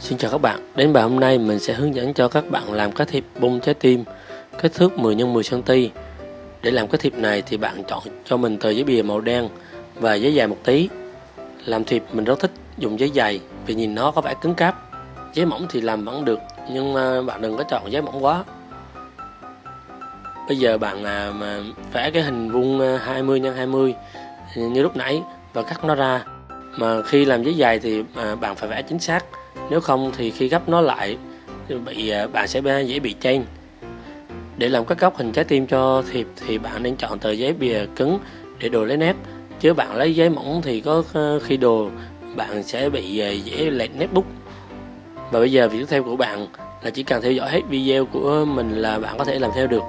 Xin chào các bạn, đến bài hôm nay mình sẽ hướng dẫn cho các bạn làm cái thiệp bung trái tim kích thước 10 x 10 cm. Để làm cái thiệp này thì bạn chọn cho mình tờ giấy bìa màu đen và giấy dài một tí. Làm thiệp mình rất thích dùng giấy dày vì nhìn nó có vẻ cứng cáp. Giấy mỏng thì làm vẫn được nhưng bạn đừng có chọn giấy mỏng quá. Bây giờ bạn vẽ cái hình vuông 20 x 20 như lúc nãy và cắt nó ra. Mà khi làm giấy dày thì bạn phải vẽ chính xác, nếu không thì khi gấp nó lại bạn sẽ dễ bị chênh. Để làm các góc hình trái tim cho thiệp thì bạn nên chọn tờ giấy bìa cứng để đồ lấy nét, chứ bạn lấy giấy mỏng thì có khi đồ bạn sẽ bị dễ lệch nét bút. Và bây giờ việc tiếp theo của bạn là chỉ cần theo dõi hết video của mình là bạn có thể làm theo được.